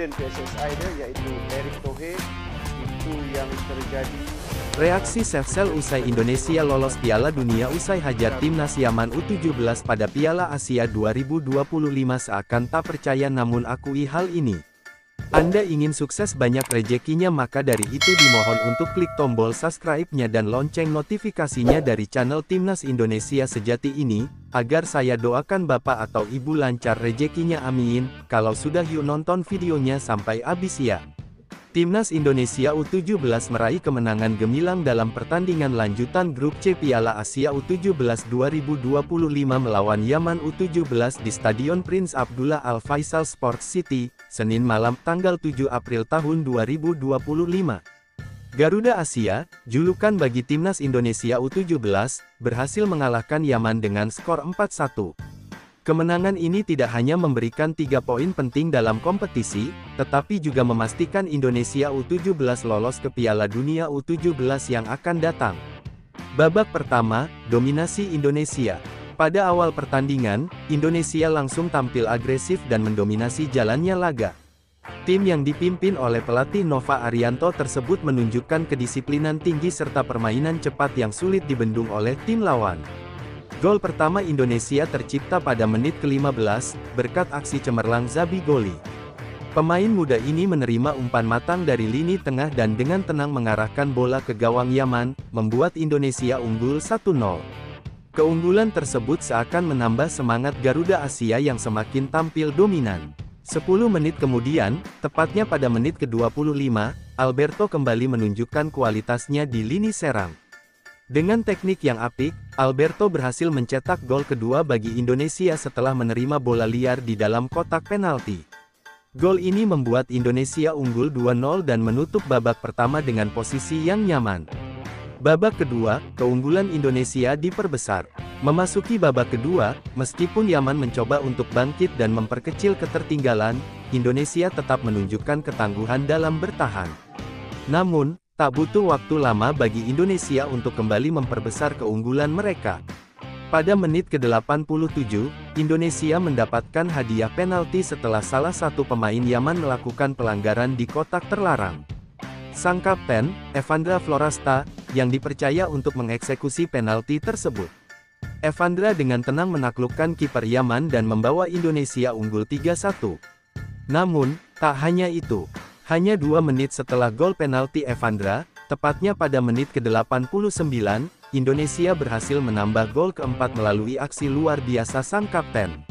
Presiden PSSI dia, yaitu Erick Thohir, itu yang terjadi. Reaksi Sheffield usai Indonesia lolos Piala Dunia usai hajar timnas Yaman U17 pada Piala Asia 2025 seakan tak percaya namun akui hal ini. Anda ingin sukses banyak rezekinya maka dari itu dimohon untuk klik tombol subscribe-nya dan lonceng notifikasinya dari channel Timnas Indonesia Sejati ini, agar saya doakan Bapak atau Ibu lancar rezekinya amin. Kalau sudah yuk nonton videonya sampai habis ya. Timnas Indonesia U17 meraih kemenangan gemilang dalam pertandingan lanjutan grup C Piala Asia U17 2025 melawan Yaman U17 di Stadion Prince Abdullah Al Faisal Sports City, Senin malam tanggal 7 April tahun 2025. Garuda Asia, julukan bagi Timnas Indonesia U17, berhasil mengalahkan Yaman dengan skor 4-1. Kemenangan ini tidak hanya memberikan 3 poin penting dalam kompetisi, tetapi juga memastikan Indonesia U17 lolos ke Piala Dunia U17 yang akan datang. Babak pertama, dominasi Indonesia. Pada awal pertandingan, Indonesia langsung tampil agresif dan mendominasi jalannya laga. Tim yang dipimpin oleh pelatih Nova Arianto tersebut menunjukkan kedisiplinan tinggi serta permainan cepat yang sulit dibendung oleh tim lawan. Gol pertama Indonesia tercipta pada menit ke-15, berkat aksi cemerlang Zabi Goli. Pemain muda ini menerima umpan matang dari lini tengah dan dengan tenang mengarahkan bola ke gawang Yaman, membuat Indonesia unggul 1-0. Keunggulan tersebut seakan menambah semangat Garuda Asia yang semakin tampil dominan. 10 menit kemudian, tepatnya pada menit ke-25, Alberto kembali menunjukkan kualitasnya di lini serang. Dengan teknik yang apik, Alberto berhasil mencetak gol kedua bagi Indonesia setelah menerima bola liar di dalam kotak penalti. Gol ini membuat Indonesia unggul 2-0 dan menutup babak pertama dengan posisi yang nyaman. Babak kedua, keunggulan Indonesia diperbesar. Memasuki babak kedua, meskipun Yaman mencoba untuk bangkit dan memperkecil ketertinggalan, Indonesia tetap menunjukkan ketangguhan dalam bertahan. Namun, tak butuh waktu lama bagi Indonesia untuk kembali memperbesar keunggulan mereka. Pada menit ke-87, Indonesia mendapatkan hadiah penalti setelah salah satu pemain Yaman melakukan pelanggaran di kotak terlarang. Sang kapten, Evandra Florasta, yang dipercaya untuk mengeksekusi penalti tersebut. Evandra dengan tenang menaklukkan kiper Yaman dan membawa Indonesia unggul 3-1. Namun, tak hanya itu. Hanya 2 menit setelah gol penalti Evandra, tepatnya pada menit ke-89, Indonesia berhasil menambah gol keempat melalui aksi luar biasa sang kapten.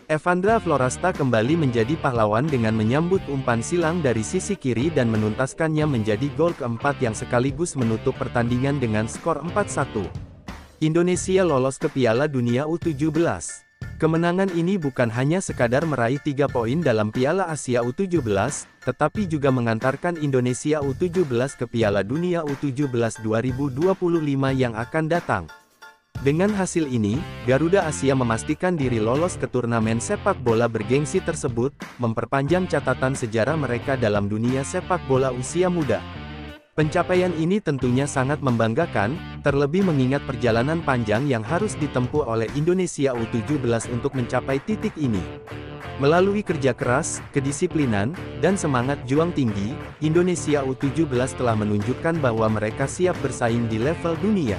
Evandra Florasta kembali menjadi pahlawan dengan menyambut umpan silang dari sisi kiri dan menuntaskannya menjadi gol keempat yang sekaligus menutup pertandingan dengan skor 4-1. Indonesia lolos ke Piala Dunia U17. Kemenangan ini bukan hanya sekadar meraih 3 poin dalam Piala Asia U17, tetapi juga mengantarkan Indonesia U17 ke Piala Dunia U17 2025 yang akan datang. Dengan hasil ini, Garuda Asia memastikan diri lolos ke turnamen sepak bola bergengsi tersebut, memperpanjang catatan sejarah mereka dalam dunia sepak bola usia muda. Pencapaian ini tentunya sangat membanggakan, terlebih mengingat perjalanan panjang yang harus ditempuh oleh Indonesia U17 untuk mencapai titik ini. Melalui kerja keras, kedisiplinan, dan semangat juang tinggi, Indonesia U17 telah menunjukkan bahwa mereka siap bersaing di level dunia.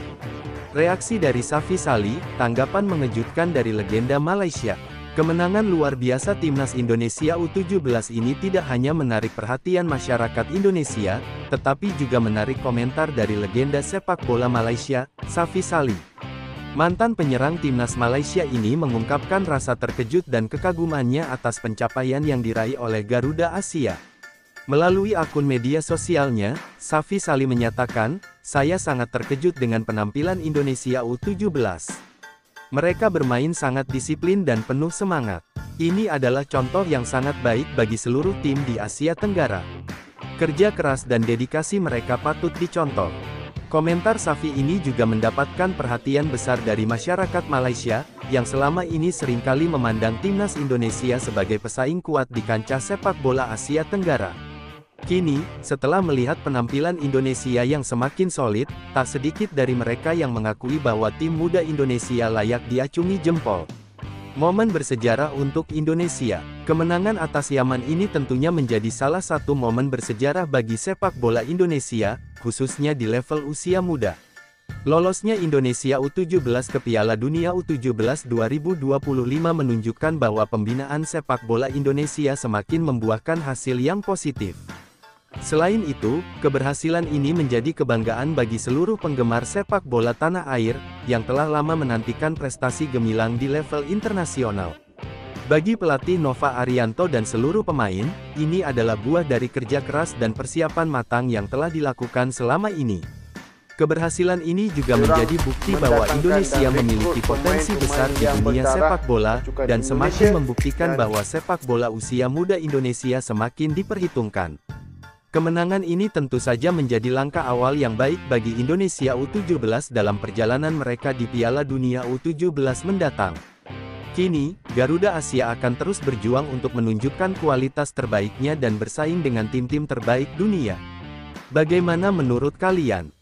Reaksi dari Safi Sali, tanggapan mengejutkan dari legenda Malaysia. Kemenangan luar biasa Timnas Indonesia U17 ini tidak hanya menarik perhatian masyarakat Indonesia, tetapi juga menarik komentar dari legenda sepak bola Malaysia, Safi Sali. Mantan penyerang Timnas Malaysia ini mengungkapkan rasa terkejut dan kekagumannya atas pencapaian yang diraih oleh Garuda Asia. Melalui akun media sosialnya, Safi Sali menyatakan, "Saya sangat terkejut dengan penampilan Indonesia U17. Mereka bermain sangat disiplin dan penuh semangat. Ini adalah contoh yang sangat baik bagi seluruh tim di Asia Tenggara. Kerja keras dan dedikasi mereka patut dicontoh." Komentar Safi ini juga mendapatkan perhatian besar dari masyarakat Malaysia, yang selama ini seringkali memandang Timnas Indonesia sebagai pesaing kuat di kancah sepak bola Asia Tenggara. Kini, setelah melihat penampilan Indonesia yang semakin solid, tak sedikit dari mereka yang mengakui bahwa tim muda Indonesia layak diacungi jempol. Momen bersejarah untuk Indonesia. Kemenangan atas Yaman ini tentunya menjadi salah satu momen bersejarah bagi sepak bola Indonesia, khususnya di level usia muda. Lolosnya Indonesia U17 ke Piala Dunia U17 2025 menunjukkan bahwa pembinaan sepak bola Indonesia semakin membuahkan hasil yang positif. Selain itu, keberhasilan ini menjadi kebanggaan bagi seluruh penggemar sepak bola tanah air, yang telah lama menantikan prestasi gemilang di level internasional. Bagi pelatih Nova Arianto dan seluruh pemain, ini adalah buah dari kerja keras dan persiapan matang yang telah dilakukan selama ini. Keberhasilan ini juga menjadi bukti bahwa Indonesia memiliki potensi besar di dunia sepak bola, dan semakin membuktikan bahwa sepak bola usia muda Indonesia semakin diperhitungkan. Kemenangan ini tentu saja menjadi langkah awal yang baik bagi Indonesia U17 dalam perjalanan mereka di Piala Dunia U17 mendatang. Kini, Garuda Asia akan terus berjuang untuk menunjukkan kualitas terbaiknya dan bersaing dengan tim-tim terbaik dunia. Bagaimana menurut kalian?